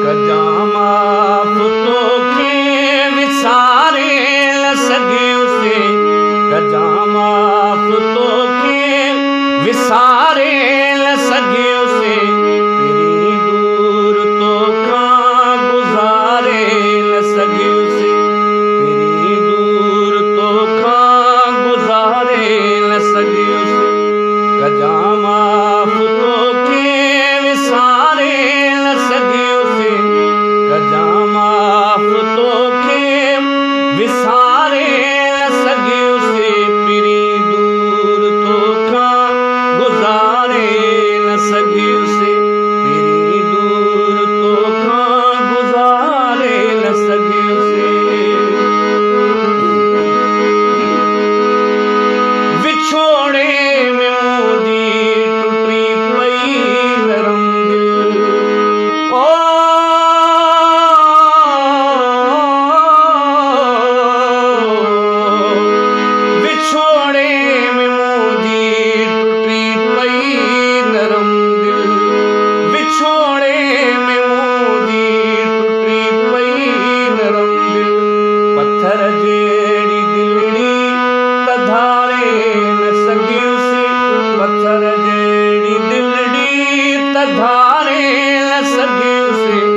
कजामा पुतो के विसारे न सघे उसे कजामा पुतो के विसारे न सघे उसे तेरी दूर तो खां गुज़ारे न सघे उसे तेरी दूर तो खां गुज़ारे न सघे उसे कजामा पुतो के विसारे न सघे उसे कजामा पुतो के विसारे न सघे उसे तेरी दूर तो खां गुज़ारे न सघे उसे तेरी दूर तो खां गुज़ारे न सघे उसे विछोड़े में मुंहिंजी टुटी पई नरम दिल ओ विछोड़े में मुंहिंजी टुटी पई नरम दिल विछोड़े में मुंहिंजी टुटी पई नरम दिल पत्थर जहिड़ी दिलड़ी त धारे न सघे उसे पत्थर जहिड़ी दिलड़ी त धारे न सघे उसे